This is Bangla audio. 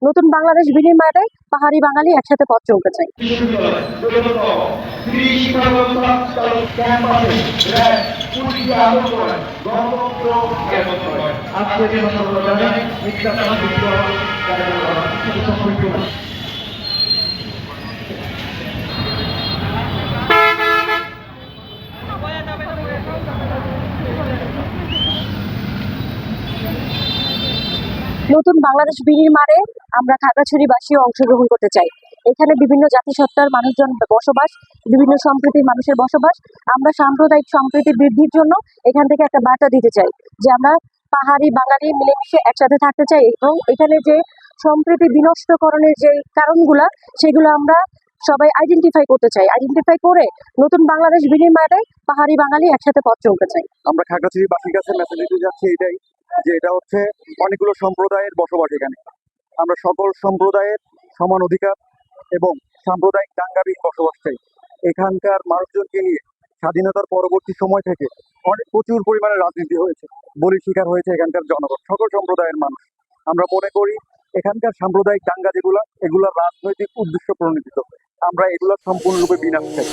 নতুন বাংলাদেশ বিনির্মাণে পাহাড়ি বাঙালি একসাথে পথ চলতে চাই। নতুন বাংলাদেশ বিনির্মাণে আমরা খাগড়াছড়িবাসীও অংশগ্রহণ করতে চাই। এখানে বিভিন্ন জাতিসত্তার মানুষজন বসবাস, বিভিন্ন সম্প্রীতির মানুষের বসবাস। আমরা সাম্প্রদায়িক সম্প্রীতি বৃদ্ধির জন্য এখান থেকে একটা বার্তা দিতে চাই যে আমরা পাহাড়ি বাঙালি মিলেমিশে একসাথে থাকতে চাই এবং এখানে যে সম্প্রীতি বিনষ্টকরণের যে কারণগুলা সেগুলো আমরা সবাই আইডেন্টিফাই করতে চাই। আইডেন্টিফাই করে নতুন বাংলাদেশ বিনির্মাণে পাহাড়ি বাঙালি একসাথে পথ চলতে চাই। আমরা খাগড়াছড়িবাসীর কাছে মেসেজ দিতে যাচ্ছি এটাই, যে এটা হচ্ছে অনেকগুলো সম্প্রদায়ের বসবাস এখানে। আমরা সকল সম্প্রদায়ের সমান অধিকার এবং সাম্প্রদায়িক দাঙ্গাবিহীন বসবাস চাই। এখানকার মানুষজনকে নিয়ে স্বাধীনতার পরবর্তী সময় থেকে প্রচুর পরিমাণে রাজনীতি হয়েছে, বলির শিকার হয়েছে এখানকার জনগণ, সকল সম্প্রদায়ের মানুষ। আমরা মনে করি এখানকার সাম্প্রদায়িক দাঙ্গা এগুলা রাজনৈতিক উদ্দেশ্য প্রণোদিত। আমরা এগুলা সম্পূর্ণরূপে বিনাশ চাই।